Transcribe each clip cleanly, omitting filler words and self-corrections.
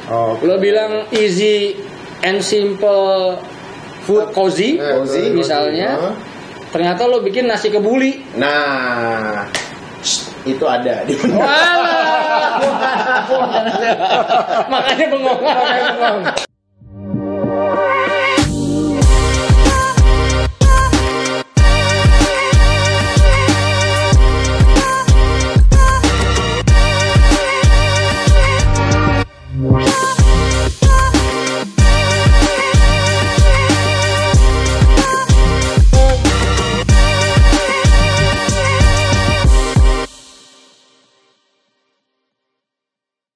Oh, Lo bilang easy and simple food cozy, misalnya. Ternyata lo bikin nasi kebuli. Nah, itu ada di Makanya bengong.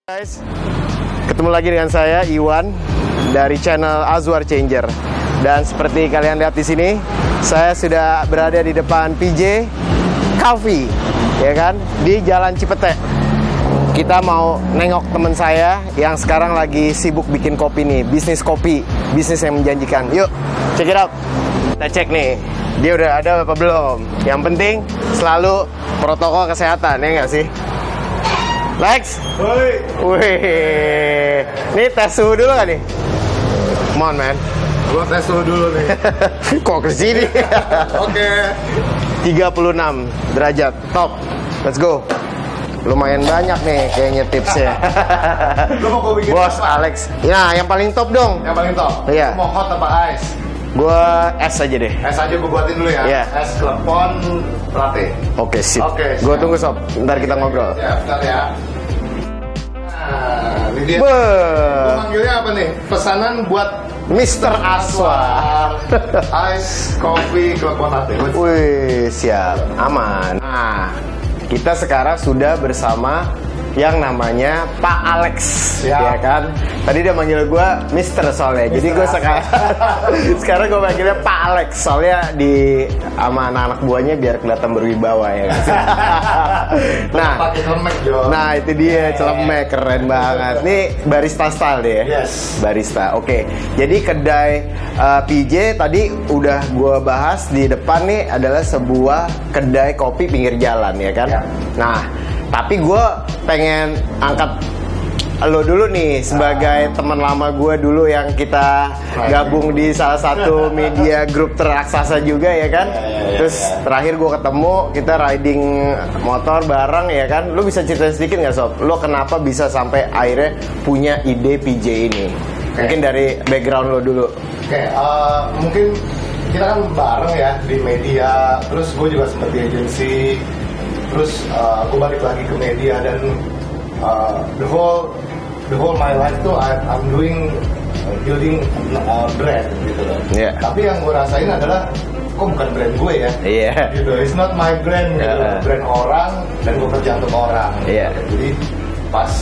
Guys, ketemu lagi dengan saya Iwan dari channel Azwar Changer. Dan seperti kalian lihat di sini, saya sudah berada di depan PJ Coffee, ya kan, di Jalan Cipete. Kita mau nengok teman saya yang sekarang lagi sibuk bikin kopi nih, bisnis kopi, bisnis yang menjanjikan. Yuk, check it out. Kita cek nih, dia udah ada apa belum. Yang penting selalu protokol kesehatan, ya nggak sih? Lex, wih, ini tes suhu dulu kan nih? Come on man, Gua tes suhu dulu nih. kok kesini? Oke. 36 derajat, top. Let's go. Lumayan banyak nih kayaknya tipsnya. Lu mau gua bikin Bos apa? Alex, ya yang paling top dong. Yang paling top. Iya. Lu mau hot apa ice? Gua es aja deh. Es aja gua buatin dulu ya. Iya. Es klepon latte. Oke sip. Oke, Gua siap. tunggu sob. Ntar kita ngobrol. Ya, bentar ya. Nah, ini dia. Beuh. Gua manggilnya apa nih? Pesanan buat Mr. Aswar. Ice coffee klepon latte. Wih, siap, aman. Nah, kita sekarang sudah bersama yang namanya Pak Alex, Siap. ya kan? Tadi dia manggil gue Mister soalnya, jadi gue sekarang gue manggilnya Pak Alex soalnya di sama anak-anak buahnya biar kelihatan berwibawa ya. Kan? Pakai celemek, Jo. Nah itu dia celemek keren banget. Nih barista style deh ya. Yes. Barista. Oke. Jadi kedai PJ tadi udah gua bahas di depan nih adalah sebuah kedai kopi pinggir jalan ya kan. Ya. Nah, tapi gua pengen angkat lo dulu nih sebagai teman lama gue dulu yang kita gabung di salah satu media grup teraksasa juga ya kan. Terus terakhir gue ketemu kita riding motor bareng ya kan. Lo bisa cerita sedikit nggak sob? Lo kenapa bisa sampai akhirnya punya ide PJ ini? Mungkin dari background lo dulu. Oke, mungkin kita kan bareng ya di media. Terus gue juga sempat di agensi. Terus gue balik lagi ke media dan the whole my life tuh I'm doing building brand gitu loh. Yeah. Tapi yang gue rasain adalah kok bukan brand gue ya. Iya. Gitu. It's not my brand gitu. Brand orang dan gue kerja untuk orang. Iya. Jadi pas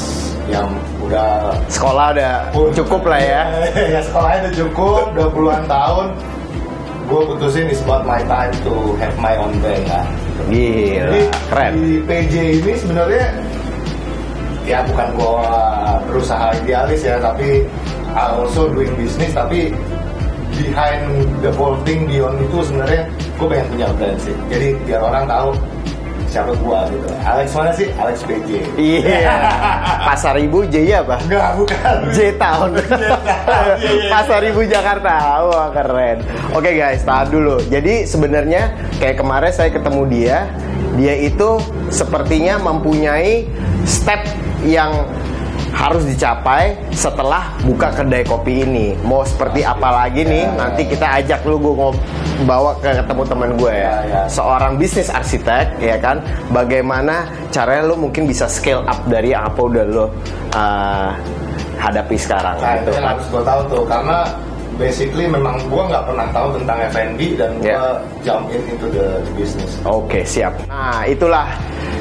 yang udah Sekolah udah cukup lah ya. ya sekolahnya udah cukup 20-an tahun. Gue putusin it's about my time to have my own brand lah. Gila, Jadi keren. di PJ ini sebenarnya ya bukan gua berusaha idealis ya, tapi I also doing business, tapi behind the whole thing, beyond itu sebenarnya gua pengen punya brand sih. Jadi biar orang tahu siapa gua gitu. Alex mana sih? Alex PJ. Iya. Pasar Ibu J apa? Enggak, bukan. J Town. Pasar Ibu Jakarta. Wah, keren. Oke guys, tahan dulu. Jadi sebenarnya kayak kemarin saya ketemu dia itu sepertinya mempunyai step yang harus dicapai setelah buka kedai kopi ini. Mau seperti apa lagi nih? Nanti kita ajak lu, gue bawa ke ketemu teman gue ya. Seorang bisnis arsitek ya kan. Bagaimana caranya lu mungkin bisa scale up dari apa udah lu hadapi sekarang Nah, gitu itu yang kan. harus gua tahu tuh, karena basically memang gua nggak pernah tahu tentang F&B dan gua jump into the business. Oke, siap. Nah, itulah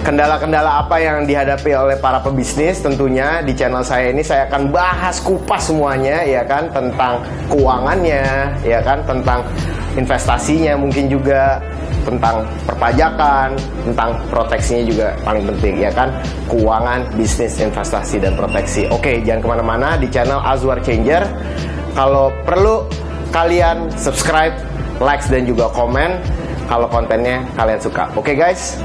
kendala-kendala apa yang dihadapi oleh para pebisnis. Tentunya di channel saya ini saya akan bahas kupas semuanya ya kan, tentang keuangannya ya kan, tentang investasinya mungkin juga, tentang perpajakan, tentang proteksinya juga paling penting ya kan, keuangan, bisnis, investasi dan proteksi. Oke, jangan kemana-mana di channel Azwar Changer. Kalau perlu kalian subscribe, like dan juga komen kalau kontennya kalian suka. Oke guys.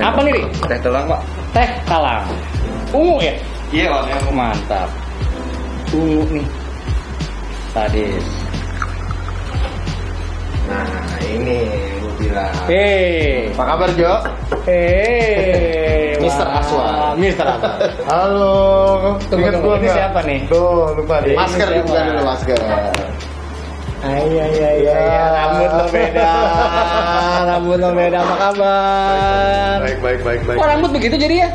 Apa nih, Ri? Teh tulang, Pak. Teh talang. Ungu ya? Iya, warnanya ungu. Mantap. Ungu nih. Sadis. Nah, ini gue bilang. Hei. Apa kabar, Jo? Hei. Mr. Aswar. Mr. Aswar. Halo. Tunggu, Ingat tunggu. gua Ini nggak? siapa nih? Tuh, lupa deh. Masker Ini dibuka siapa? dulu, masker. Iya. Rambut lo beda. Rambut lo beda. Apa kabar? Baik. Kok rambut begitu jadi ya?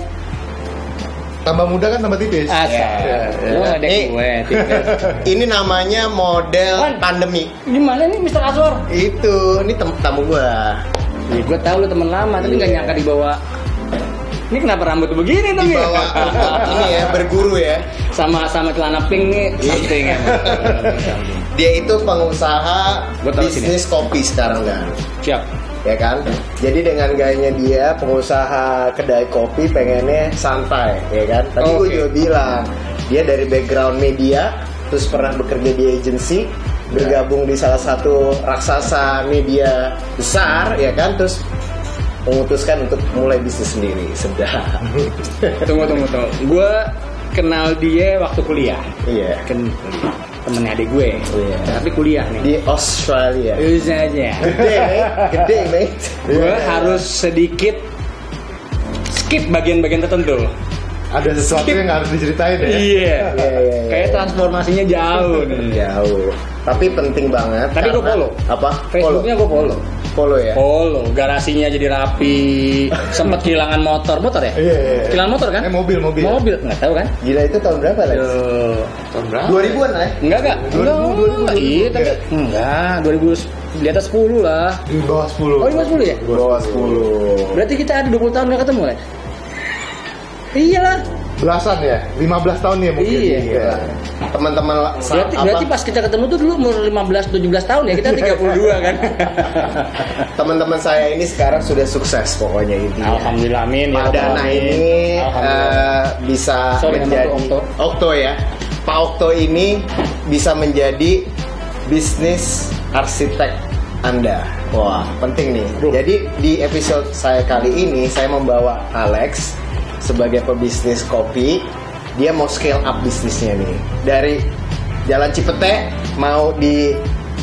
Tambah muda kan tambah tipis. Asal. Lu ada gue. Ini namanya model Wan. pandemi. Gimana nih Mr. Aswar? Itu, ini tamu gua. Ya, gue tahu lu temen lama, tapi nggak nyangka dibawa. Ini kenapa rambut begini tuh? Dibawa untuk ini ya, berguru ya. Sama celana pink nih, something ya. Dia itu pengusaha Gua tahu sini. bisnis kopi sekarang kan. Siap. Ya kan? Jadi dengan gayanya dia pengusaha kedai kopi pengennya santai, ya kan? Tadi gue Oke. juga bilang dia dari background media, terus pernah bekerja di agensi, bergabung di salah satu raksasa media besar, ya kan? Terus memutuskan untuk mulai bisnis sendiri. Sedap. Tunggu. Gue kenal dia waktu kuliah. Iya. Kan temennya adik gue. Iya. Tapi kuliah nih. Di Australia. Bisa aja. Gede, mate. Gue harus sedikit skip bagian-bagian tertentu. Ada sesuatu yang nggak harus diceritain ya. Iya. Iya. Kayak transformasinya jauh nih. Jauh. Tapi penting banget. Tapi gue karena- follow. Apa? Facebooknya gue follow. Follow ya. Follow. Garasinya jadi rapi. Sempet kehilangan motor ya? Iya. Kehilangan motor kan? Mobil. Mobil nggak tahu kan? Gila itu tahun berapa Lex? Tahun berapa? 2000-an lah ya? Enggak. 2000. Iya, tapi enggak. 2000 di atas 10 lah. Di bawah 10. Oh, di bawah 10 ya? Bawah 10. Berarti kita ada 20 tahun nggak ketemu, Lex? Iyalah. Belasan ya? 15 tahun ya mungkin. Iya. Teman-teman Berarti pas kita ketemu tuh dulu umur 15-17 tahun ya, kita 32 kan. teman-teman saya ini sekarang sudah sukses pokoknya intinya. Alhamdulillah, amin. Pak Dana ini bisa Sorry, menjadi nama tuh Okto ya. Pak Okto ini bisa menjadi bisnis arsitek Anda. Wah, penting nih. Jadi di episode saya kali ini saya membawa Alex sebagai pebisnis kopi. Dia mau scale up bisnisnya nih. Dari Jalan Cipete mau di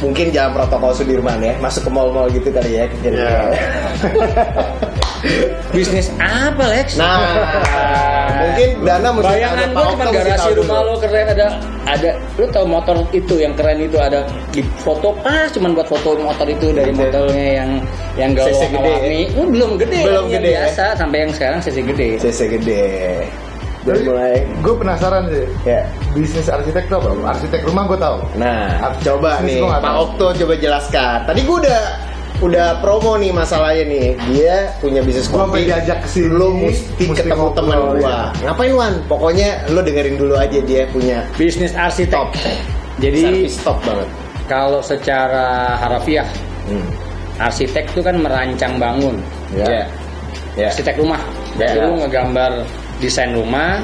mungkin Jalan Protokol Sudirman ya, masuk ke mall-mall gitu kali ya. Bisnis apa, Lex? Nah, mungkin Dana mesti bayangan ada gue Pak cuma Okto garasi mesti tahu rumah dulu. lo keren, ada lu tau motor itu yang keren itu ada di foto pas cuman buat foto motor itu dari motornya yang galau CC gede, warni. Belum gede, Belum yang gede, biasa sampai yang sekarang CC gede. CC gede. Dari mulai Gue penasaran sih. ya. Bisnis arsitek tuh apa? Arsitek rumah gue tahu. Nah, coba Bisnis nih gua nggak Pak tahu. Okto coba jelaskan. Tadi gue udah promo nih masalahnya nih. Dia punya bisnis Gua kopi. sampai diajak ke sini, Lo mesti ketemu ngobrol, teman gua. ya. Ngapain Wan? Pokoknya lo dengerin dulu aja dia punya Bisnis arsitek. top. Jadi Servis top banget. kalau secara harafiah arsitek itu kan merancang bangun. Ya. Ya. Arsitek rumah. Jadi Ya. lu ngegambar desain rumah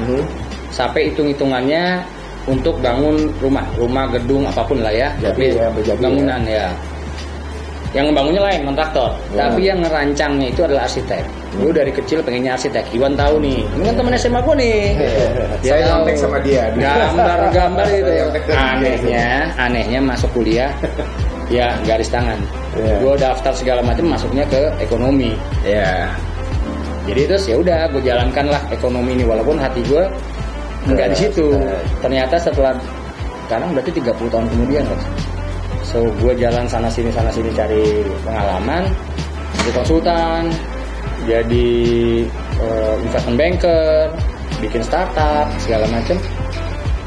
sampai hitung-hitungannya untuk bangun rumah, gedung apapun lah ya. Jadi Tapi ya, berjadi bangunan ya. Yang ngebangunnya lain kontraktor, Ya. tapi yang ngerancangnya itu adalah arsitek. Gue dari kecil pengennya arsitek. Iwan tahu nih, ini kan temen SMA gue nih. Dia Saya tahu. nyontek sama dia. Gambar-gambar gitu. Nyontek dari Anehnya masuk kuliah, ya garis tangan. Ya. Gue daftar segala macam, masuknya ke ekonomi. Ya. Jadi terus ya udah gue jalankan lah ekonomi ini walaupun hati gue nggak di situ. Ternyata setelah sekarang berarti 30 tahun kemudian kan. So gue jalan sana sini cari pengalaman, jadi konsultan, jadi investment banker, bikin startup segala macam.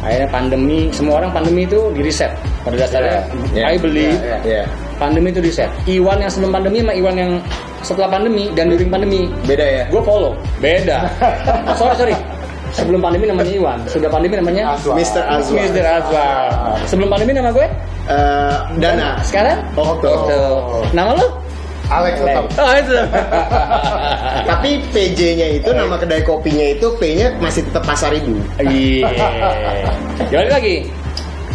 Akhirnya pandemi, semua orang pandemi itu di reset. Pada dasarnya I believe pandemi itu reset. Iwan yang sebelum pandemi sama Iwan yang setelah pandemi dan during pandemi Beda ya. gue follow. Beda. sorry. Sebelum pandemi namanya Iwan, sudah pandemi namanya Aswar. Mr. Azwar. Mr. Azwar. Sebelum pandemi nama gue Dana. sekarang Okto. Nama lo? Alex tetap. Oh itu. Tapi PJ-nya itu nama kedai kopinya itu P-nya masih tetap Pasar Ibu. Iya. Balik lagi.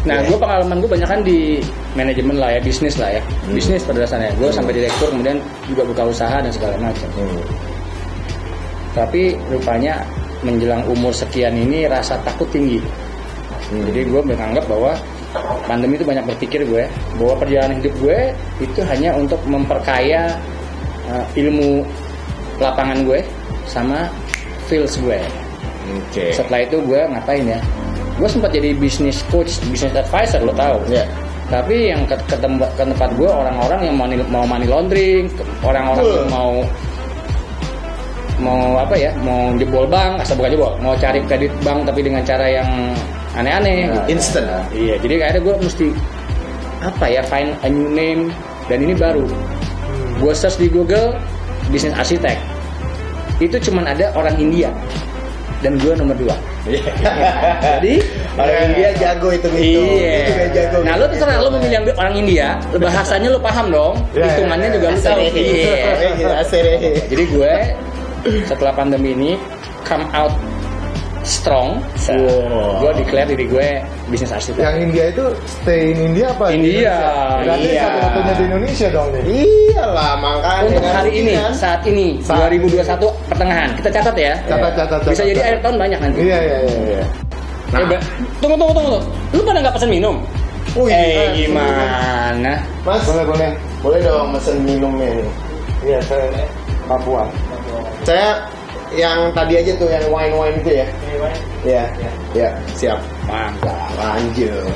Nah, gue pengalaman gue banyak kan di manajemen lah ya, bisnis lah ya, bisnis pada dasarnya. Gue sampai direktur, kemudian juga buka usaha dan segala macam. Tapi rupanya menjelang umur sekian ini rasa takut tinggi. Jadi gue menganggap bahwa pandemi itu banyak berpikir gue bahwa perjalanan hidup gue itu hanya untuk memperkaya ilmu lapangan gue sama fields gue. Setelah itu gue ngapain ya? Gue sempat jadi business coach, business advisor, lo tahu? Yeah. Tapi yang ke tempat gue orang-orang yang mau money laundering, orang-orang yang mau apa ya? Mau jebol bank, asal bukan jebol, mau cari kredit bank tapi dengan cara yang aneh-aneh. Instant. Iya, jadi akhirnya gue mesti apa ya? Find a new name, dan ini baru. Gue search di Google business architect. Itu cuman ada orang India. Dan gue nomor 2. Jadi orang India jago itu gitu. Iya. Itu kayak jago. Nah, lo terserah lo memilih orang India, bahasanya lo paham dong, hitungannya juga lo tahu. Jadi gue setelah pandemi ini come out strong. Gue declare diri gue bisnis arsitek. Yang India itu stay in India apa? India. Berarti Iya. satu-satunya di Indonesia dong nih. Iyalah, makanya Untuk hari ini, saat ini 2021 pertengahan, kita catat ya. Catat. Bisa jadi akhir tahun banyak nanti. Iya. Nah, tunggu. Lu pada nggak pesan minum? Gimana? Mas, boleh dong mesen minumnya ini. Iya, saya Papua. Saya yang tadi aja tuh yang wine itu ya. Iya, siap. Mantap. Lanjut.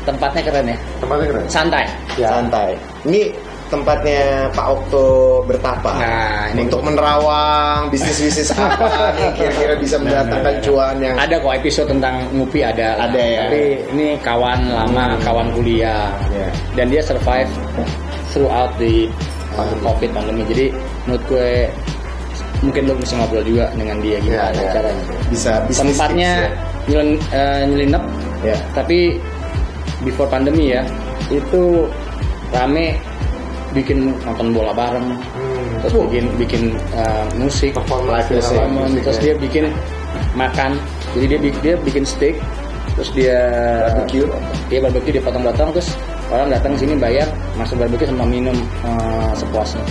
Tempatnya keren ya. Tempatnya keren. Santai. Santai. Ini tempatnya Pak Okto bertapa. Nah, ini untuk menerawang bisnis apa yang kira-kira bisa mendatangkan cuan yang ada kok episode tentang ngopi ada lah. Ya. Tapi ini kawan lama, kawan kuliah. Ya. Dan dia survive throughout the COVID pandemi. Jadi menurut gue mungkin lo bisa ngobrol juga dengan dia gimana caranya. Bisa bisnis Tempatnya nyelinap. Ya. Tapi before pandemi ya, itu rame, bikin nonton bola bareng, terus bikin musik, live music, terus dia bikin makan. Jadi dia bikin steak, terus dia barbecue, dia potong-potong, terus orang datang sini bayar, masuk barbecue sama minum sepuasnya.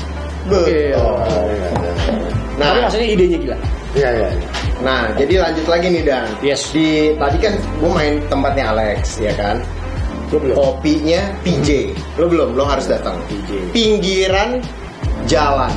Nah, tapi maksudnya idenya gila. Iya. Nah, jadi lanjut lagi nih Dan. Yes. Tadi kan gue main tempatnya Alex, ya kan? Gue belum. Kopinya PJ. Lo belum, lo harus datang. PJ. Pinggiran jalan.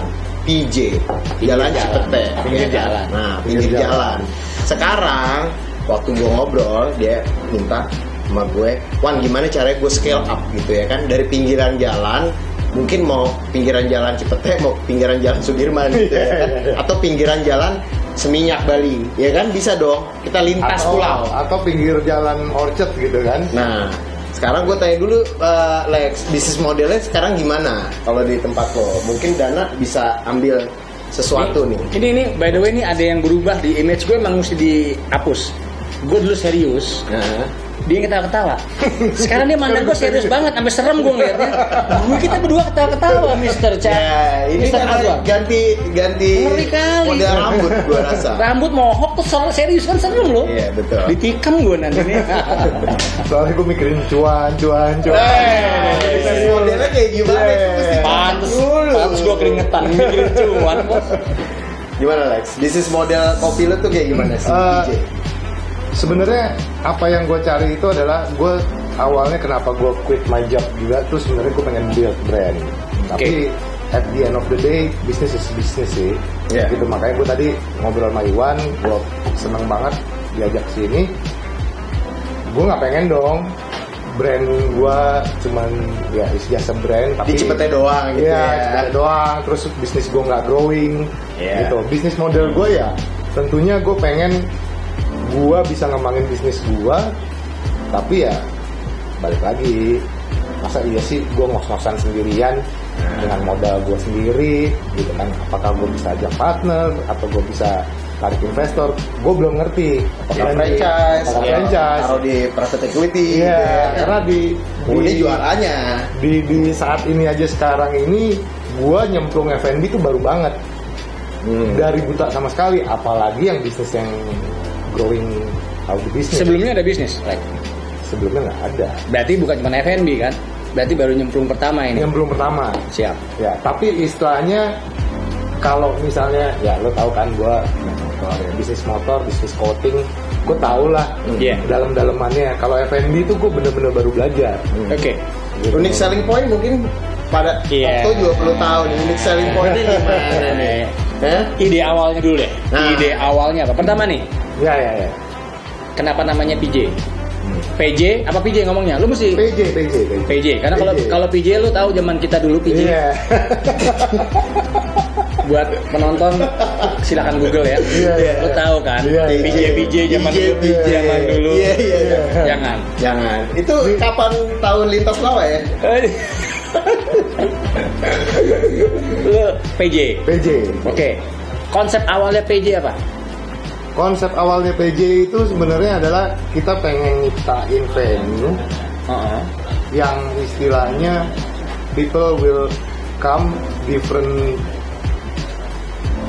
PJ. Jalan Cipete. Pinggir ya kan? jalan. Nah, pinggir jalan. Sekarang waktu gue ngobrol, dia minta sama gue, Wan, gimana caranya gue scale up gitu ya kan? Dari pinggiran jalan, mungkin mau pinggiran jalan Cipete, mau pinggiran jalan Sudirman gitu ya kan? Atau pinggiran jalan Seminyak Bali, ya kan? Bisa dong. Kita lintas pulau. Atau pinggir jalan Orchard gitu kan. Nah, sekarang gue tanya dulu, Lex, bisnis modelnya sekarang gimana? Kalau di tempat lo, mungkin Dana bisa ambil sesuatu nih. Ini by the way, ini ada yang berubah di image gue, emang mesti dihapus. Gue dulu serius, dia ketawa-ketawa. Sekarang dia mandang gue serius banget, sampai serem gue ngeliatnya. Kita berdua ketawa-ketawa, Mr. Chan. Ya, ini Mr. kan Azwan. ganti Ngeri kali. model rambut gue rasa. Rambut mohok tuh serius kan serem loh. Iya, betul. Ditikam gue nanti nih. Soalnya gue mikirin cuan. Bisnis modelnya kayak gimana? Itu mesti Pantes gue keringetan mikirin cuan, bos. Gimana, Lex? Bisnis model kopi lo tuh kayak gimana sih, DJ? Sebenarnya apa yang gue cari itu adalah gue awalnya kenapa gue quit my job juga tuh sebenarnya gue pengen build brand. Tapi at the end of the day business is business sih. Yeah. Gitu, makanya gue tadi ngobrol sama Iwan, gue seneng banget diajak sini. Gue nggak pengen dong brand gue cuman ya is just a brand tapi Di Cipete doang gitu ya. Cipete doang, terus bisnis gue nggak growing. Yeah. Gitu. Bisnis model gue ya tentunya gue pengen gue bisa ngembangin bisnis gue, tapi ya balik lagi, masa iya sih gue ngos-ngosan sendirian dengan modal gue sendiri gitu kan? Apakah gue bisa ajak partner atau gue bisa tarik investor? Gue belum ngerti. Apakah franchise, taruh di private equity. Iya, gitu ya. karena ini jualannya di saat ini aja sekarang ini gue nyemplung F&B tuh baru banget. Dari buta sama sekali, apalagi yang bisnis yang growing out the business. Sebelumnya ada bisnis, like sebelumnya nggak ada. Berarti bukan cuma F&B kan? Berarti baru nyemplung pertama ini. Yang belum pertama. Siap. Ya, tapi istilahnya kalau misalnya ya lo tahu kan gue bisnis motor, bisnis coating, gue tahu lah dalam-dalamannya. Kalau F&B itu gue bener-bener baru belajar. Oke. Gitu. Unique selling point mungkin pada waktu 20 tahun. Unique selling point-nya gimana nih? Ide awalnya dulu deh. Nah. Ide awalnya apa? Pertama nih, Ya. kenapa namanya PJ? PJ apa PJ ngomongnya? Lu mesti PJ. Karena kalau PJ lu tahu zaman kita dulu PJ. Iya. Buat penonton silakan Google ya. Iya. Lu tahu kan? Iya. PJ zaman dulu. Iya. Jangan. Itu kapan tahun lintas lawa ya? Lu PJ. PJ. Oke. Konsep awalnya PJ apa? Konsep awalnya PJ itu sebenarnya adalah kita pengen nyiptain venue yang istilahnya people will come different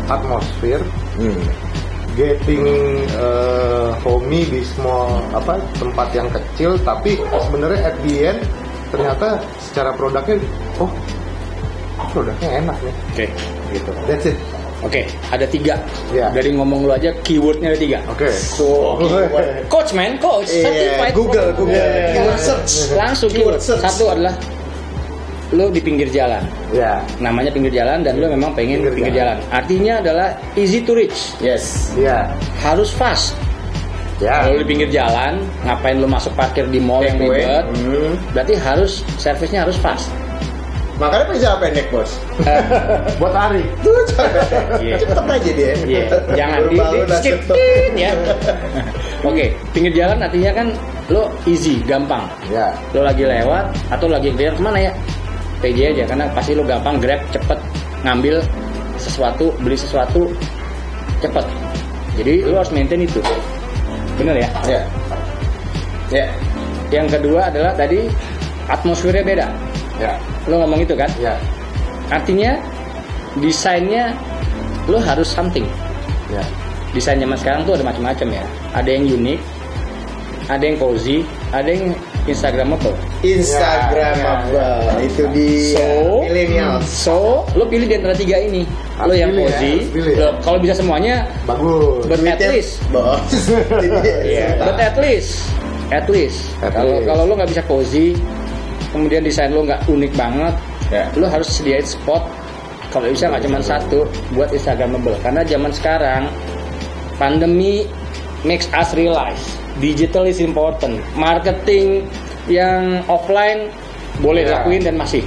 atmosphere, getting homey di small tempat yang kecil, tapi sebenarnya at the end ternyata secara produknya enak nih. Oke. Gitu. That's it. Oke, ada 3. Ya. Dari ngomong lu aja keywordnya ada 3. Oke. Coach. Certified. Google. Yeah. Keyword search. Langsung keyword. search. Satu adalah lu di pinggir jalan. Ya. Namanya pinggir jalan dan lu memang pengen pinggir jalan. Artinya adalah easy to reach. Yes. Ya. Harus fast. Ya. Kalau di pinggir jalan, ngapain lu masuk parkir di mall yang ribet? Berarti harus servisnya harus fast. Makanya pakai jalan pendek, Bos. Buat hari. Tuh cepet aja dia. Iya, jangan di skip ya. Oke, pinggir jalan artinya kan lo easy, gampang. Ya. Lo lagi lewat atau lagi clear kemana ya? PJ aja, karena pasti lo gampang grab, cepet ngambil sesuatu, beli sesuatu cepet. Jadi lo harus maintain itu, bener ya? Ya. Yang kedua adalah tadi atmosfernya beda. Ya. Lo ngomong itu kan? Ya. Artinya desainnya lo harus something. Ya. Desain zaman sekarang tuh ada macam-macam ya. Ada yang unik, ada yang cozy, ada yang Instagramable. Itu di millennials. So, lo pilih di antara 3 ini. Lo yang cozy. Kalau bisa semuanya bagus. But at least. Bos. But at least. Kalau lo nggak bisa cozy, kemudian desain lo nggak unik banget, lo harus sediain spot. Kalau bisa nggak cuma 1 buat Instagramable. Karena zaman sekarang pandemi makes us realize digital is important. Marketing yang offline boleh dilakuin dan masih,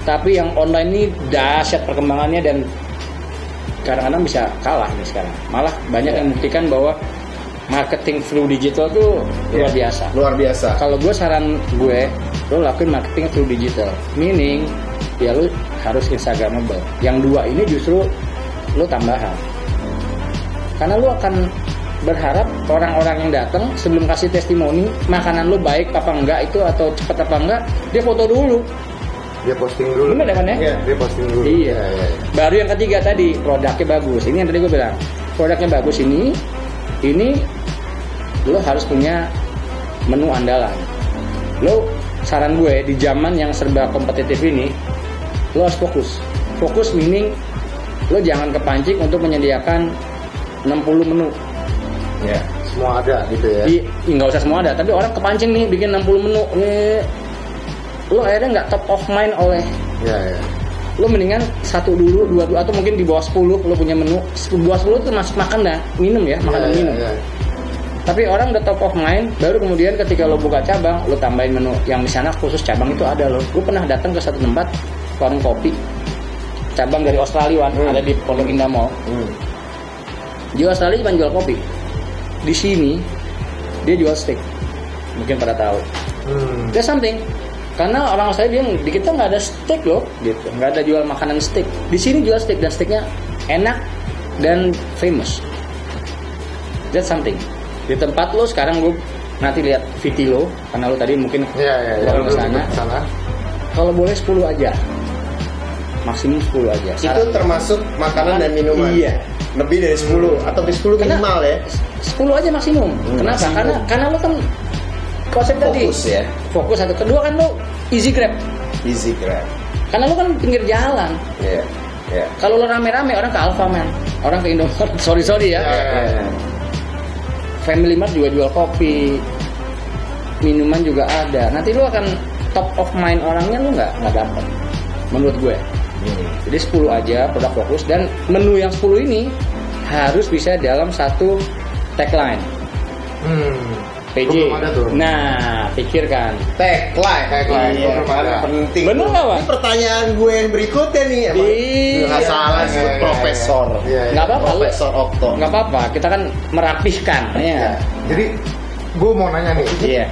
tapi yang online ini dahsyat perkembangannya dan kadang-kadang bisa kalah nih sekarang. Malah banyak yang membuktikan bahwa marketing through digital tuh luar biasa. Kalau gue saran gue, lo lakuin marketing through digital, meaning ya lo harus Instagramable. Yang 2 ini justru lo tambahan, karena lo akan berharap orang-orang yang datang sebelum kasih testimoni makanan lo baik apa enggak itu atau cepet apa enggak, dia foto dulu, dia posting dulu. Bener kan ya? Dia posting dulu. Iya. Baru yang ketiga tadi, produknya bagus. Ini yang tadi gue bilang, produknya bagus ini lo harus punya menu andalan. Lo saran gue di zaman yang serba kompetitif ini, lo harus fokus meaning lo jangan kepancing untuk menyediakan 60 menu. Ya, semua ada gitu ya. Nggak usah semua ada, tapi orang kepancing nih bikin 60 menu. Lo akhirnya nggak top of mind oleh. Ya. Lo mendingan 1 dulu, 2 dulu, atau mungkin di bawah 10 lo punya menu. Di bawah 10 itu masuk makan dah, minum ya, makan dan minum. Tapi orang udah top of mind, baru kemudian ketika lo buka cabang, lo tambahin menu yang di sana khusus cabang itu ada lo. Gue pernah datang ke satu tempat warung kopi, cabang dari Australia, ada di Pondok Indah Mall. Di Australia cuma jual kopi. Di sini dia jual steak, mungkin pada tahu. There's something, karena orang Australia bilang di kita nggak ada steak loh, gitu, nggak ada jual makanan steak. Di sini jual steak dan steaknya enak dan famous. That's something. Di tempat lo sekarang gue nanti lihat VT lo, karena lo tadi mungkin orang ke sana. Kalau boleh 10 aja, maksimum 10 aja. Itu termasuk makanan dan minuman. Iya. Lebih dari 10 atau 10 minimal ya. 10 aja maksimum. Kenapa? Maksimum. Karena lo kan konsep tadi. Fokus ya. Fokus satu. Kedua kan lo easy grab. Easy grab. Karena lo kan pinggir jalan. Iya. Iya. Kalau lo rame-rame orang ke Alfamart, orang ke Indomaret. Sorry ya. Iya. Family Mart juga jual kopi, minuman juga ada. Nanti lo akan top of mind orangnya lo nggak dapat. Menurut gue. Jadi 10 aja produk fokus dan menu yang 10 ini harus bisa dalam satu tagline. PJ. Belum ada tuh. Nah, pikirkan. Tagline. Iya, Belum ada. penting. Bener nggak, Pak? Ini pertanyaan gue yang berikutnya nih. Emang. Iya. Nggak salah sih, Iya. Profesor. Iya. Nggak apa-apa. lu- Profesor Okto. Nggak apa-apa. Kita kan merapihkan. Ya. Jadi gue mau nanya nih. Iya.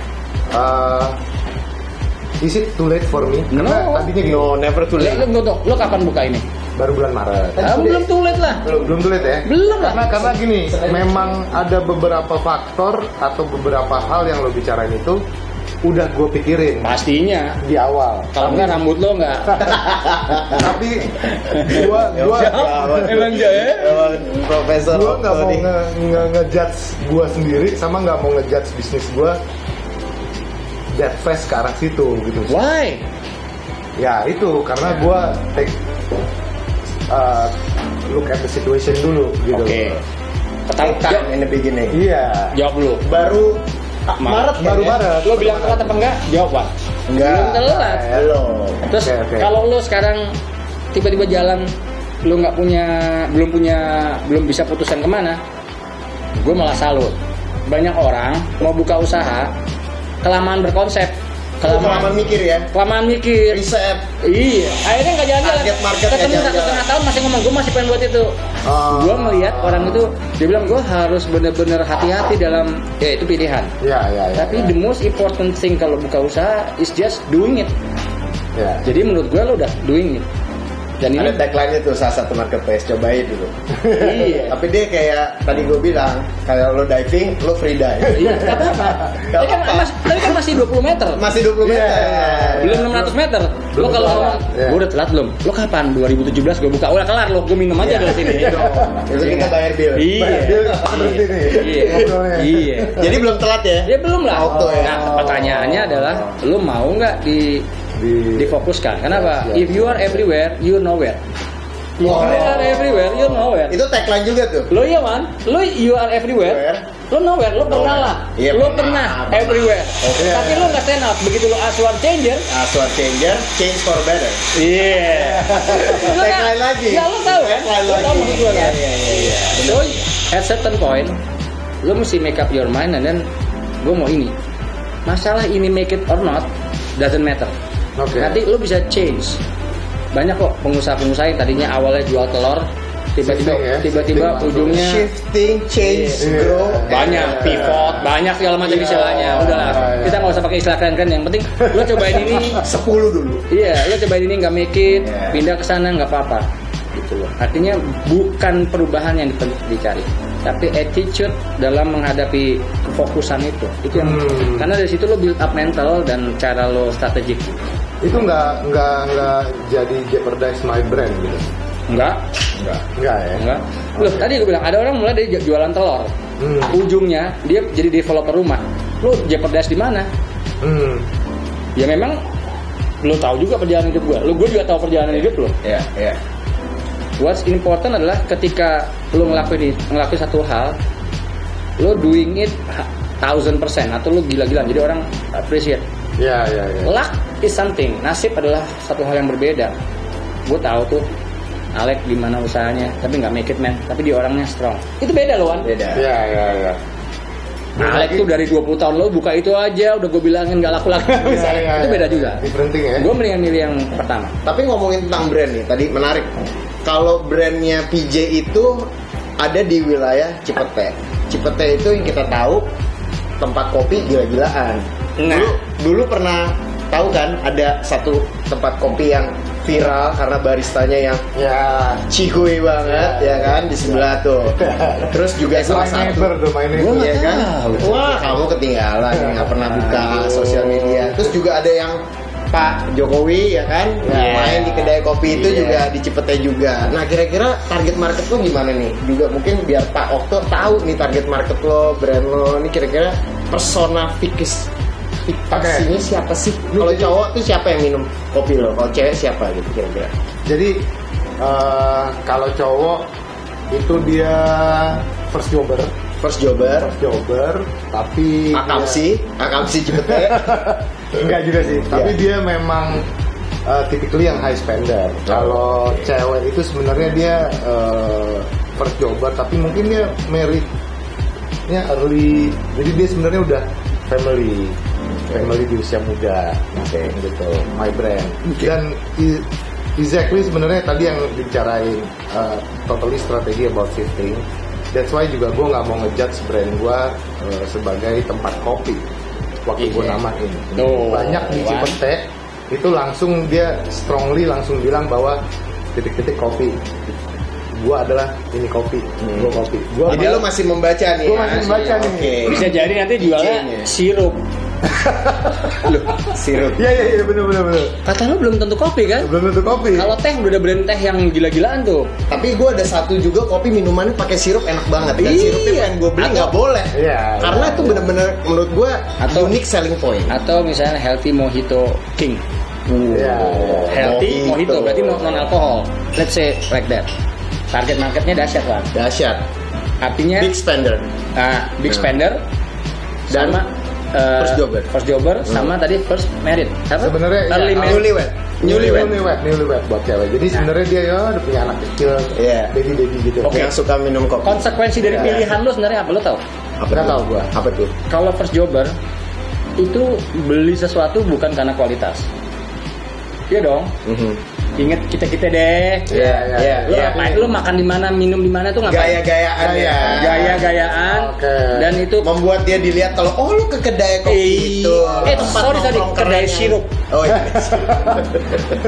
Is it too late for me? No. Karena tadinya gini, No, never too late. Lo kapan buka ini? baru bulan Maret. Belum tulet lah. Belum too late ya? Belum lah. Karena gini, memang ada beberapa faktor atau beberapa hal yang lo bicarain itu udah gue pikirin Pastinya. di awal. Kalau nggak rambut lo nggak. Tapi gue Emang ya? Profesor gue nggak Okto mau nih. ngejudge gue sendiri sama nggak mau ngejudge bisnis gue that fast ke arah situ gitu. Why? Ya itu karena gue take look at the situation dulu gitu. Oke. Ketahuan. Time in the beginning. Iya. Jawab lu. Baru Maret Baru kan ya? Maret. Lo bilang telat apa enggak? Jawab, Pak. Enggak. Belum telat. Belum. Terus Oke. kalau lo sekarang tiba-tiba jalan lo nggak belum bisa putusan kemana, gue malah salut. Banyak orang mau buka usaha kelamaan berkonsep, Kelamaan mikir ya. kelamaan mikir. Riset. Iya, akhirnya nggak jalan-jalan. Target market nggak Ketemu jalan-jalan. 1,5 tahun masih ngomong gue masih pengen buat itu. Gue melihat orang itu dia bilang gue harus bener-bener hati-hati dalam ya itu pilihan. Iya. Tapi the most important thing kalau buka usaha is just doing it. ya. Jadi menurut gue lo udah doing it. Dan ini Ada tagline itu salah satu marketplace, cobain dulu. iya. Tapi dia kayak tadi gue bilang, kalau lo diving, lo free dive. Iya, nggak apa-apa. Nggak Tapi kan masih 20 meter. Masih 20 meter. Iya. Belum 600 meter. Lo kalau ngomong, Iya. gue udah telat belum? Lo kapan? 2017 gue buka. Udah kelar lo, gue minum aja dari sini. Itu kita bayar bill. Iya. Berhenti nih. Iya. Ngobrolnya. Iya. Jadi belum telat ya? Ya belum lah. Auto ya. Nah, pertanyaannya adalah, lo mau nggak difokuskan? Kenapa? Yes, yes. If you are everywhere, you nowhere. If you are everywhere, you nowhere. Itu tagline juga tuh. Lo iya man, lo you are everywhere. Lo nowhere, lo pernah lah. Iya, Lo pernah. pernah everywhere. Oke. Tapi lo nggak stand out. Begitu lo aswar changer, Aswar changer, change for better. iya. Tagline lagi. Ya lo tahu kan? Tagline Lo tahu lagi. maksud gue kan? Iya. So at certain point, lo mesti make up your mind and then gue mau ini. Masalah ini make it or not doesn't matter. Oke. Nanti lo bisa change. Banyak kok pengusaha-pengusaha yang tadinya awalnya jual telur, tiba-tiba Shifting ya, tiba-tiba shifting ujungnya Shifting, change, Iya. grow. banyak pivot, banyak segala macam istilahnya. Udahlah, kita nggak usah pakai istilah keren-keren. Yang penting lo cobain ini. 10 dulu. Iya, lo cobain ini nggak make it, Iya. pindah ke sana nggak apa-apa. Gitu loh. Artinya bukan perubahan yang dicari, tapi attitude dalam menghadapi kefokusan itu. Itu yang karena dari situ lo build up mental dan cara lo strategik. Itu nggak jadi jeopardize my brand gitu. Enggak, Enggak ya. enggak. Loh, tadi gue bilang ada orang mulai dari jualan telur. Ujungnya dia jadi developer rumah. Lo jeopardize di mana? Ya memang lo tahu juga perjalanan hidup gue juga tahu perjalanan hidup lo. Iya, iya. What's important adalah ketika lo ngelakuin satu hal, lo doing it 1000% atau lo gila-gilaan. Jadi orang appreciate. Iya. Luck is something. Nasib adalah satu hal yang berbeda. Gue tahu tuh Alek gimana usahanya, tapi nggak make it man. Tapi dia orangnya strong. Itu beda loh, Wan. Beda. Iya. Alek tuh dari 20 tahun lo buka itu aja, udah gue bilangin nggak laku-laku. Itu beda juga. Differenting ya. Gue mendingan milih yang pertama. Tapi ngomongin tentang brand nih, tadi menarik. Kalau brandnya PJ itu ada di wilayah Cipete. Cipete itu yang kita tahu tempat kopi gila-gilaan. Nah. Dulu pernah tahu kan ada satu tempat kopi yang viral karena baristanya yang Ya. cihuy banget ya kan di sebelah tuh. Terus juga salah My satu. neighbor tuh, my neighbor. Iya kan? Wah, kamu ketinggalan nggak pernah buka sosial media. Terus juga ada yang Pak Jokowi ya kan main di kedai kopi itu juga di Cipete juga. Nah kira-kira target market lo gimana nih? Juga mungkin biar Pak Okto tahu nih target market lo, brand lo. Ini kira-kira persona fikis ekspektasinya siapa sih? Kalau cowok tuh siapa yang minum kopi lo? Kalau cewek siapa gitu kira-kira? Jadi kalau cowok itu dia first jobber, tapi akamsi cepet enggak juga sih. Tapi dia memang typically yang high spender. Kalau cewek itu sebenarnya dia first jobber, tapi mungkin dia married-nya early. Jadi dia sebenarnya udah family di usia muda, gitu. My brand. Dan exactly sebenarnya tadi yang dibicarain totally strategi about shifting. That's why juga gue nggak mau ngejudge brand gue sebagai tempat kopi waktu gue namain. Banyak di Cipete itu langsung dia strongly langsung bilang bahwa titik-titik kopi. Gue adalah ini kopi, gue kopi. Jadi lo masih membaca nih? Gue masih membaca nih. Okay. Bisa jadi nanti jualnya sirup. Loh, sirup. Iya benar. Kata lo belum tentu kopi kan? Belum tentu kopi. Kalau teh udah ada brand teh yang gila-gilaan tuh. Tapi gue ada satu juga kopi minumannya pakai sirup enak banget. Dan sirupnya pengen gue beli nggak boleh. Iya. Karena itu benar-benar menurut gue unique selling point. Atau misalnya healthy mojito king. Iya. Healthy mojito berarti non alkohol. Let's say like that. Target marketnya dahsyat lah. Dahsyat. Artinya Big spender. Big spender Dan sama first jobber sama tadi first married. Apa? Sebenarnya early married. Newlywed buat cewek. Jadi sebenarnya dia ya udah punya anak kecil, baby gitu. Oke, yang suka minum kopi. Konsekuensi dari pilihan lu sebenarnya apa lo tahu? Nggak tahu gua. Apa tuh? Kalau first jobber itu beli sesuatu bukan karena kualitas. Iya dong. Ingat kita deh. Iya. Lu makan di mana, minum di mana tuh ngapain? Gaya-gayaan ya. Gaya-gayaan. Dan itu membuat dia dilihat kalau lu ke kedai kopi itu. Sorry kedai sirup. Oh iya.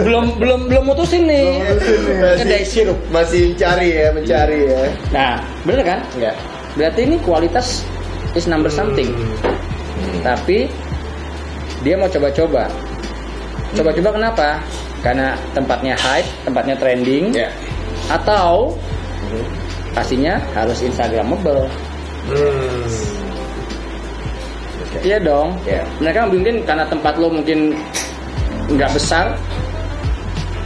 belum mutusin nih. Kedai sirup. Masih mencari ya. Nah, bener kan? Iya. Berarti ini kualitas is number something. Tapi dia mau coba-coba. Coba-coba kenapa? Karena tempatnya hype, tempatnya trending, atau pastinya harus Instagramable. Iya dong. Mereka mungkin karena tempat lo mungkin nggak besar,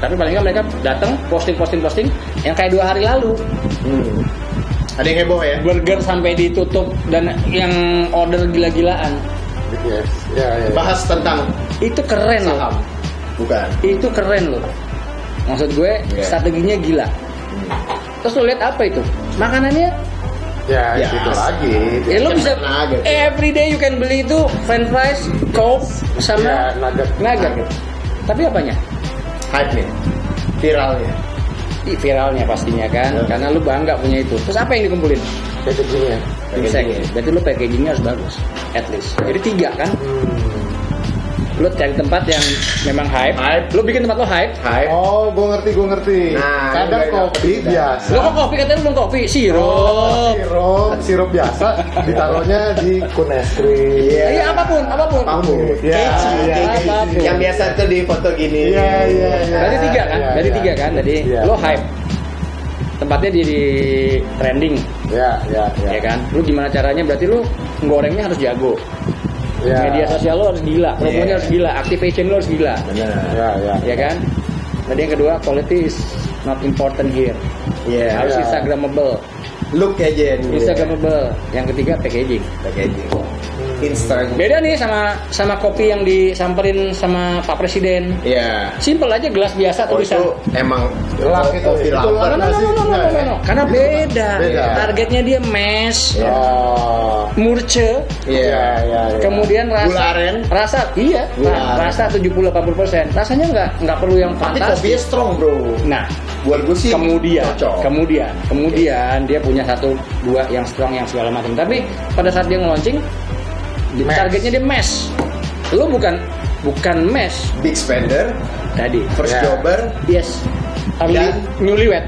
tapi paling nggak mereka datang posting yang kayak 2 hari lalu. Ada yang heboh ya? Burger sampai ditutup dan yang order gila-gilaan. Bahas tentang itu keren loh. Bukan. Itu keren loh. Maksud gue strateginya gila. Terus lo lihat apa itu? Makanannya itu lagi. Lo bisa every day you can beli itu French fries, Coke sama nugget. Tapi apanya? Hype nih. Viralnya pastinya kan. Karena lo bangga punya itu. Terus apa yang dikumpulin? Packagingnya. Berarti lo packagingnya harus bagus. At least. Jadi 3 kan? Lo cari tempat yang memang hype. Lo bikin tempat lo hype. Oh, gue ngerti. Nah, kadang kopi biasa. Lo kok kopi katanya belum kopi? Sirup biasa ditaruhnya di kun es krim. Iya, apapun. Apapun. Yang biasa tuh di foto gini. Iya. Berarti 3 kan? Berarti 3 kan? Jadi lo hype. Tempatnya di trending. Ya kan? Lu gimana caranya? Berarti lu gorengnya harus jago. Media sosial lo harus gila, promonya harus gila, activation lo harus gila. Benar. Ya kan? Tadi yang kedua, quality is not important here. Harus Instagramable. Look aja. Instagramable. Yang ketiga, packaging. Instagram. Beda nih sama kopi yang disamperin sama Pak Presiden. Iya. Simple aja, gelas biasa tulisan. Itu emang gelap itu. kopi lapar. No. Karena beda. Targetnya dia mass. Murce. Iya. Kemudian rasa Gula aren. Rasa 70-80%. Rasanya nggak perlu yang Tapi fantastis. kopinya strong, bro. Nah, buat gue sih kemudian dia punya 1-2 yang strong yang segala macam. Tapi pada saat dia nge-launching targetnya dia mass. Lu bukan mass. Big spender Tadi first jobber, yes. Dan Newlywed.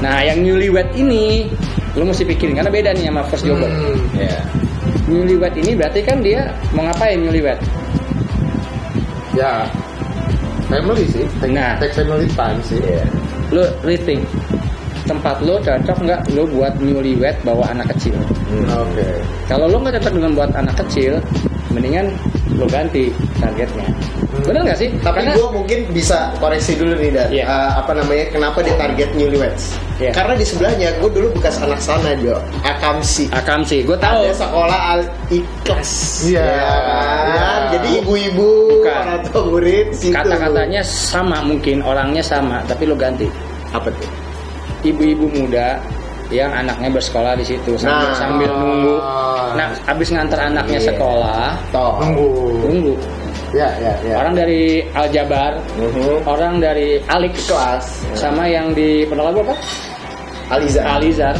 Nah, yang newlywed ini lu mesti pikirin karena beda nih sama first jobber. Newlywed ini berarti kan dia mau ngapain newlywed? Ya, family sih. Take family time sih. Lu rating tempat lo cocok nggak lo buat newlywed bawa anak kecil? Oke. Kalau lo nggak cocok dengan buat anak kecil, mendingan lo ganti targetnya. Bener nggak sih? Tapi gue mungkin bisa koreksi dulu nih Dan. Iya. Kenapa dia target newlyweds? Iya. Karena di sebelahnya gue dulu bekas anak sana Jo, Akamsi. Gue tahu. Ada sekolah Al-Ikhlas. Iya. Kan? Jadi ibu-ibu, Bukan. orang tua murid situ. Kata-katanya sama, mungkin orangnya sama, tapi lo ganti. Apa tuh? Ibu-ibu muda yang anaknya bersekolah di situ sambil nunggu. Nah, abis nganter anaknya Iya. sekolah, Nunggu. tunggu. Ya. Orang dari Aljabar, orang dari Alex Kelas. sama yang di Pondok Labu apa? Alizar.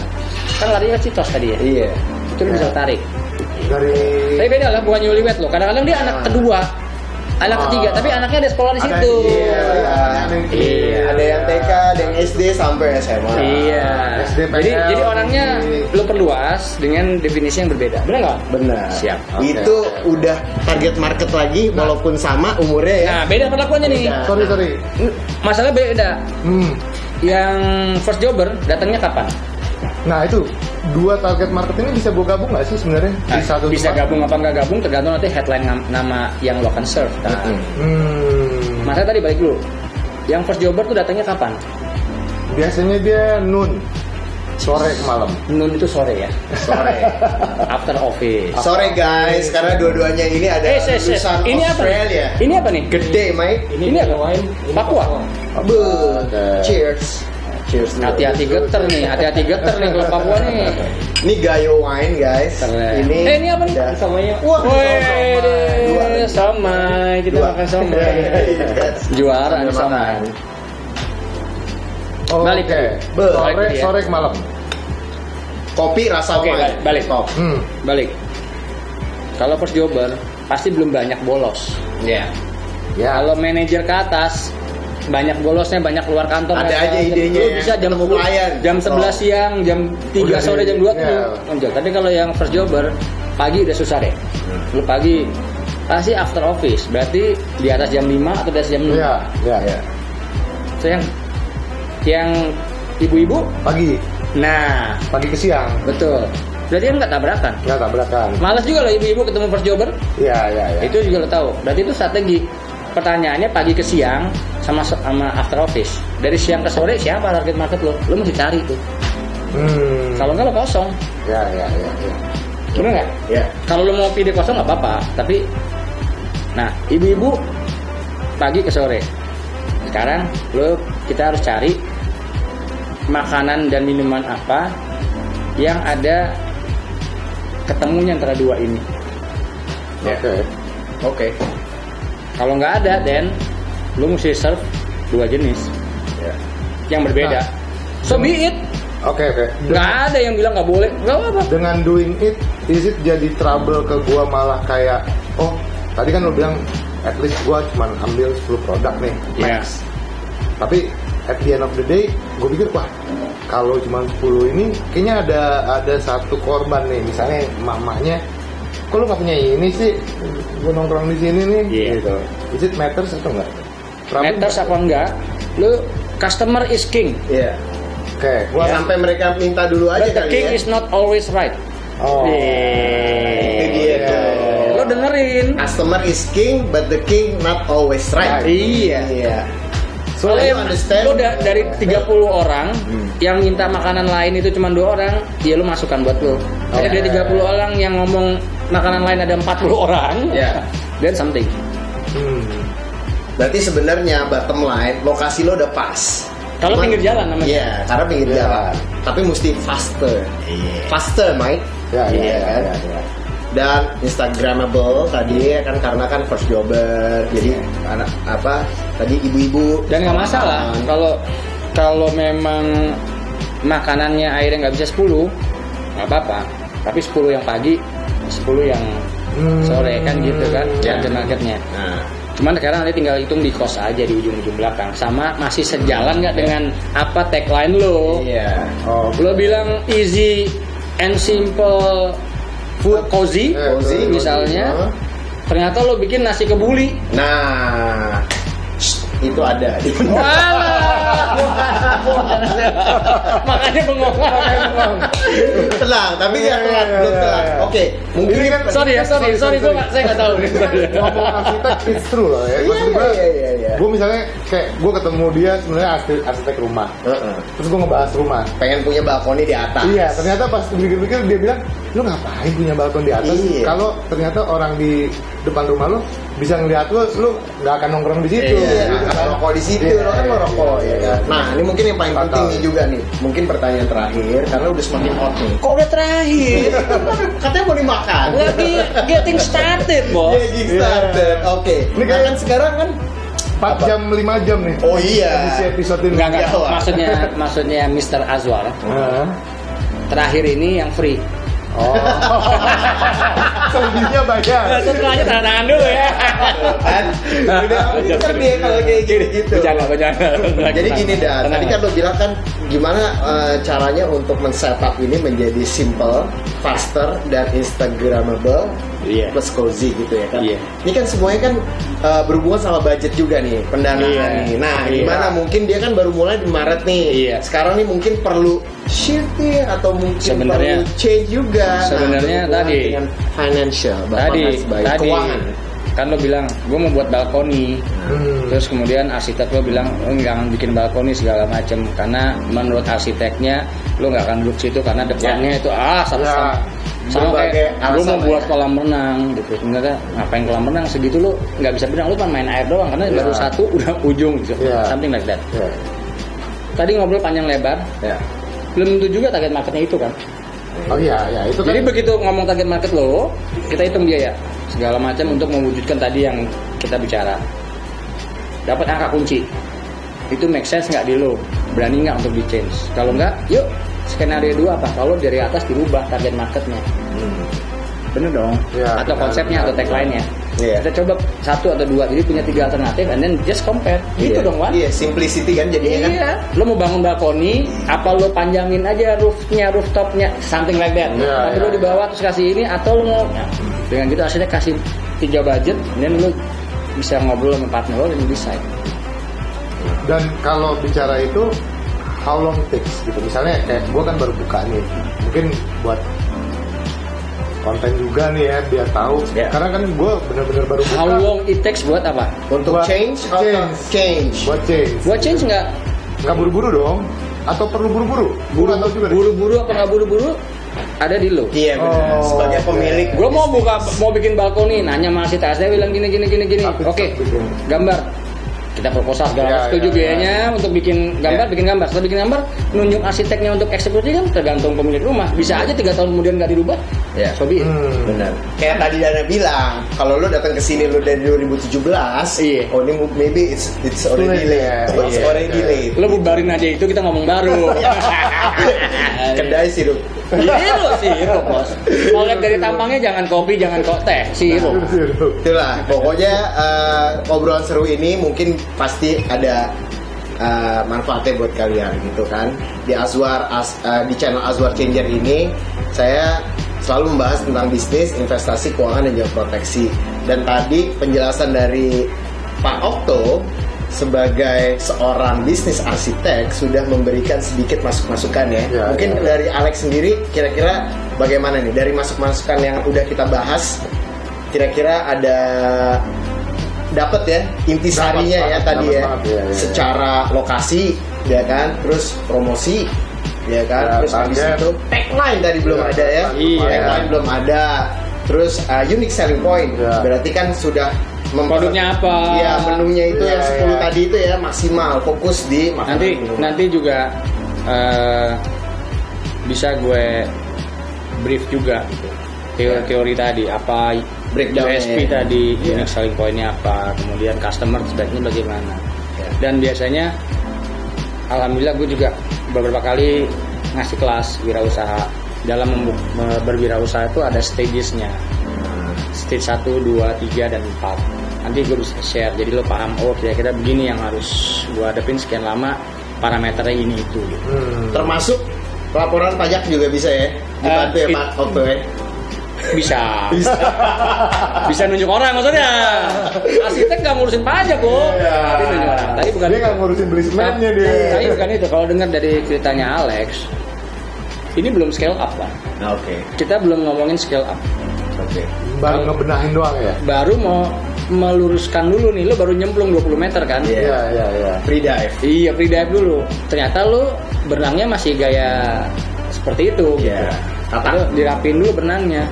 Kan larinya ke Citos tadi ya. Iya. Itu lu bisa tarik. Dari Tapi beda lah, bukan newlywed loh. Kadang-kadang dia anak kedua, anak ketiga, tapi anaknya ada sekolah di situ. Iya. Ada yang TK, ada yang SD sampai SMA. Iya. SD, Jadi orangnya lu perluas dengan definisi yang berbeda. Benar nggak? Benar. Siap. Itu udah target market lagi, walaupun sama umurnya ya. Nah, beda perlakuannya nih. Beda. Sorry. Masalah beda. Yang first jobber datangnya kapan? Nah itu dua target market ini bisa gue gabung nggak sih sebenarnya di satu Bisa tempat? gabung apa nggak gabung tergantung nanti headline nama yang lo akan serve. Nah, Masalah tadi balik dulu. Yang first jobber tuh datangnya kapan? Biasanya dia noon, sore ke malam. Noon itu sore ya. Sore. After office. Sore guys, karena dua-duanya ini ada lulusan Ini apa? Australia. Ini apa nih? Gede, Mike. Ini apa? Papua. Cheers. Cheers dulu. Hati-hati geter nih kalau Papua nih. Ini Gayo Wine guys. Keren. Ini Ini apa nih? Samanya. Wah, Dua. somai. Kita makan somai. Juara nih somai. Oh, Balik oke. tadi. Sore ke malam. Kopi rasa Oke, wine. balik. Top. Balik. Kalau first jobber pasti belum banyak bolos. Iya. Ya. Kalau manajer ke atas banyak bolosnya, banyak keluar kantor. Ada aja idenya Lu ya. bisa jam Ketemu klien. jam 11 siang, jam 3 Udah sore, jam 2 tuh ya. lonjol. Tapi kalau yang first jobber pagi udah susah deh. Lu pagi pasti after office, berarti di atas jam 5 atau di atas jam 6. Ya. So, yang ibu-ibu, Pagi nah ke siang. betul. Berarti kan nggak tabrakan. Nggak tabrakan. Males juga loh ibu-ibu ketemu first jobber. Iya. Itu juga lo tahu. Berarti itu strategi. Pertanyaannya pagi ke siang sama after office. Dari siang ke sore siapa target market lo? Lo mesti cari tuh. Kalau nggak lo kosong. Ya. Bener nggak? Ya. Kalau lo mau pilih kosong nggak apa-apa. Tapi, nah ibu-ibu pagi ke sore. Sekarang kita harus cari makanan dan minuman apa yang ada ketemunya antara dua ini. Oke. Kalau nggak ada, then lu mesti serve dua jenis yang berbeda. So be it. Oke. Nggak ada yang bilang nggak boleh. Nggak apa. Dengan doing it, is it jadi trouble ke gua malah kayak, oh tadi kan lu bilang at least gua cuma ambil 10 produk nih, max. Tapi at the end of the day, gue pikir wah kalau cuma 10 ini kayaknya ada satu korban nih, misalnya mamanya, kok lu nggak punya ini sih, gue nongkrong di sini nih, gitu. Is it matters atau enggak? Matters apa enggak? Lu customer is king. Iya. Oke. Sampai mereka minta dulu aja But the kali king ya. is not always right. Oh. Itu dia tuh. Lo dengerin. Customer is king, but the king not always right. Iya. So Kalau you yang understand? lo dari 30 orang yang minta makanan lain itu cuma 2 orang, ya lo masukkan buat lo. Tapi dari 30 orang yang ngomong makanan lain ada 40 orang, then something. Berarti sebenarnya bottom line lokasi lo udah pas. Kalau pinggir jalan namanya. Iya, karena pinggir jalan. Tapi mesti faster. Faster, Mike. Iya. Dan Instagramable tadi kan karena kan first jobber. Jadi anak apa? Tadi ibu-ibu. Dan nggak masalah kalau memang makanannya akhirnya nggak bisa 10, nggak apa-apa. Tapi 10 yang pagi, 10 yang sore kan gitu kan target marketnya. Nah, Cuman sekarang nanti tinggal hitung di cost aja di ujung-ujung belakang. Sama masih sejalan nggak dengan apa tagline lo? iya. Lo bilang easy and simple food cozy, misalnya. Ternyata lo bikin nasi kebuli. Nah, itu ada di Walah. Makanya bengong. Tenang, tapi nggak telat, belum telat. Oke, mungkin Ini kan Sorry, saya nggak tahu. ngomong arsitek it's true loh ya. Maksud gue, Iya. gue misalnya kayak gue ketemu dia sebenarnya arsitek rumah. Terus gue ngebahas rumah. Pengen punya balkoni di atas. Iya, ternyata pas pikir-pikir dia bilang, lu ngapain punya balkon di atas? Iya. Kalau ternyata orang di depan rumah lu bisa ngeliat lu nggak akan nongkrong di situ. Iya, Gitu kan. rokok di situ, Iya, lo kan iya, ngerokok iya. ya kan. Nah, ini mungkin yang paling Fatal. penting nih juga nih. Mungkin pertanyaan terakhir karena udah semakin hot nih. Kok udah terakhir? Katanya mau dimakan. Lagi getting started, bos. Getting started. Oke. Ini Nah, kan sekarang kan 4 jam 5 jam nih. Oh iya. Edisi episode ini. Enggak. Jawab. Maksudnya Mr. Azwar. Heeh. Terakhir ini yang free. Oh. Selebihnya bayar. Setelahnya tanda tangan dulu ya. kan udah pinter dia kalau kayak gini gitu. Bercanda. Jadi gini dah, tadi kan lo bilang kan gimana caranya untuk men-setup ini menjadi simple, faster dan instagramable, Iya. plus cozy gitu ya kan. Iya. Ini kan semuanya kan berhubungan sama budget juga nih, pendanaan Iya. nih. Nah, Iya. gimana mungkin dia kan baru mulai di Maret nih. Iya. Sekarang nih mungkin perlu shift nih atau mungkin Sebenarnya- perlu change juga. sebenarnya berhubungan tadi- dengan financial, Tadi keuangan. kan lo bilang gue mau buat balkoni. Terus kemudian arsitek lo bilang lo jangan bikin balkoni segala macam karena menurut arsiteknya lo nggak akan duduk situ karena depannya itu sama Berbagai kayak gue mau alasan buat ya. kolam renang gitu. Sebenarnya ngapain kolam renang segitu lo nggak bisa berenang, lo cuma main air doang karena baru satu udah ujung gitu. Ya. Something like that. Ya. Tadi ngobrol panjang lebar, Ya. belum tentu juga target marketnya itu kan. Oh iya, ya itu kan. Jadi begitu ngomong target market lo, kita hitung biaya segala macam untuk mewujudkan tadi yang kita bicara. Dapat angka kunci. Itu make sense nggak di lo? Berani nggak untuk di change? Kalau nggak, yuk skenario 2 apa? Kalau dari atas dirubah target marketnya. Bener dong? Ya, atau benar, konsepnya benar, atau tagline-nya. Iya. Kita coba 1 atau 2, jadi punya 3 alternatif and then just compare. Gitu Iya. dong, Wan. Iya, simplicity kan jadinya kan. Iya, lo mau bangun balkoni, apa lo panjangin aja rooftopnya, something like that. Iya, Tapi iya, lo di bawah terus kasih ini, atau lo mau dengan gitu hasilnya kasih 3 budget, dan lo bisa ngobrol sama partner lo dan decide. Dan kalau bicara itu how long it takes gitu. Misalnya kayak gue kan baru buka nih, mungkin buat konten juga nih ya biar tahu. Ya. Karena kan gue bener-bener baru buka. How long it takes buat apa? Untuk Buat change atau change? Buat change. Buat change nggak? Nggak buru-buru dong. Atau perlu buru-buru? Gue nggak tahu juga deh. Buru-buru apa nggak buru-buru? Ada di lo. Iya benar. Oh, Sebagai oke. pemilik. Gue mau bikin balkoni, nanya sama si Tasya bilang gini. Tapi Oke, bikin. gambar. Kita proposal segala Ya, macam, setuju ya, biayanya untuk bikin gambar, bikin gambar. Setelah bikin gambar, nunjuk arsiteknya untuk eksekusi kan tergantung pemilik rumah. Bisa aja 3 tahun kemudian nggak dirubah. Ya. So be it. Benar. Kayak tadi Dana bilang, kalau lo datang ke sini lo dari 2017, Iya. oh ini maybe it's already Late, late. ya. It's Iya. already late. Lo bubarin aja itu, kita ngomong baru. Kedai sirup. Sirup bos. Mau lihat dari tampangnya jangan kopi, jangan kok teh, sirup. Itulah, pokoknya obrolan seru ini mungkin pasti ada manfaatnya buat kalian gitu kan. Di di channel Azwar Changer ini saya selalu membahas tentang bisnis, investasi, keuangan dan juga proteksi. Dan tadi penjelasan dari Pak Okto sebagai seorang bisnis arsitek sudah memberikan sedikit masukan ya. Ya, Mungkin ya. dari Alex sendiri kira-kira bagaimana nih dari masukan yang udah kita bahas, kira-kira ada dapat ya intisarinya ya Dapat tadi ya, banget, ya. secara lokasi ya kan, terus promosi ya kan, Ya, terus habis target. itu tagline tadi belum Ya, ada ya, iya. tagline belum ada, terus unique selling point Ya. berarti kan sudah Produknya apa? Iya, menunya itu Ya, yang 10 ya. tadi itu ya maksimal fokus di makanan. Nanti juga bisa gue brief juga gitu. Teori tadi apa, Breakdown-nya USP ya. tadi, Iya. unique selling point-nya apa, kemudian customer sebaiknya bagaimana. Ya. Dan biasanya alhamdulillah gue juga beberapa kali ngasih kelas wirausaha. Dalam berwirausaha itu ada stages-nya. Stage 1, 2, 3, dan 4. Nanti gue bisa share, jadi lo paham, oh kira-kira begini yang harus gue hadapin sekian lama, parameternya ini itu gitu. Termasuk laporan pajak juga bisa ya dibantu ya Eh, Pak Okto ya. Bisa nunjuk orang maksudnya. Arsitek nggak ngurusin pajak kok. Tapi nunjuk orang. Tadi bukan Dia itu. nggak ngurusin beli semennya dia. Tapi bukan itu. Kalau dengar dari ceritanya Alex, ini belum scale up lah. Oke. Kita belum ngomongin scale up. Oke. Baru ngebenahin doang ya. Baru mau meluruskan dulu nih. Lo baru nyemplung 20 meter kan? Iya. Free dive. Iya, free dive dulu. Ternyata lo berenangnya masih gaya seperti itu. Iya. Gitu. Lo dirapin dulu berenangnya.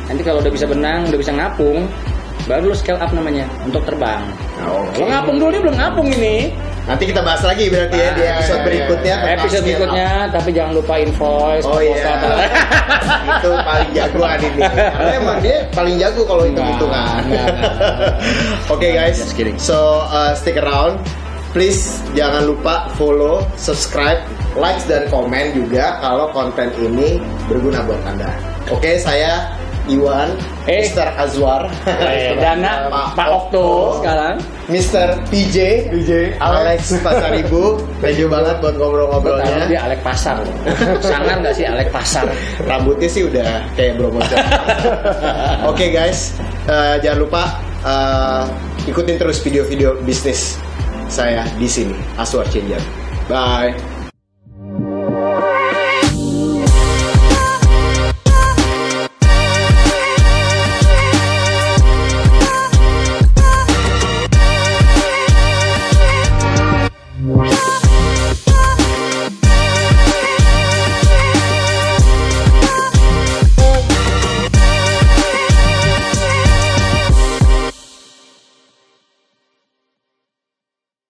Nanti kalau udah bisa berenang, udah bisa ngapung, baru lo scale up namanya untuk terbang. Oke. Lo ngapung dulu, dia belum ngapung ini. Nanti kita bahas lagi berarti ya di episode berikutnya. tentang Episode scale berikutnya, tapi jangan lupa invoice. Oh iya. proposal. Itu paling jagoan ini. Karena emang dia paling jago kalau hitung-hitungan. Oke guys, Just kidding. so stick around. Please jangan lupa follow, subscribe, likes dan komen juga kalau konten ini berguna buat Anda. Oke, saya Iwan, Mr. Azwar, Dana, Pak Okto sekarang. Mr. PJ, Alex Pasaribu. Thank you banget buat ngobrol-ngobrolnya. Dia Alek Pasar. Sangar nggak sih Alek Pasar? Rambutnya sih udah kayak Bromo. Oke guys, jangan lupa ikutin terus video-video bisnis saya di sini, Azwar Changer. Bye.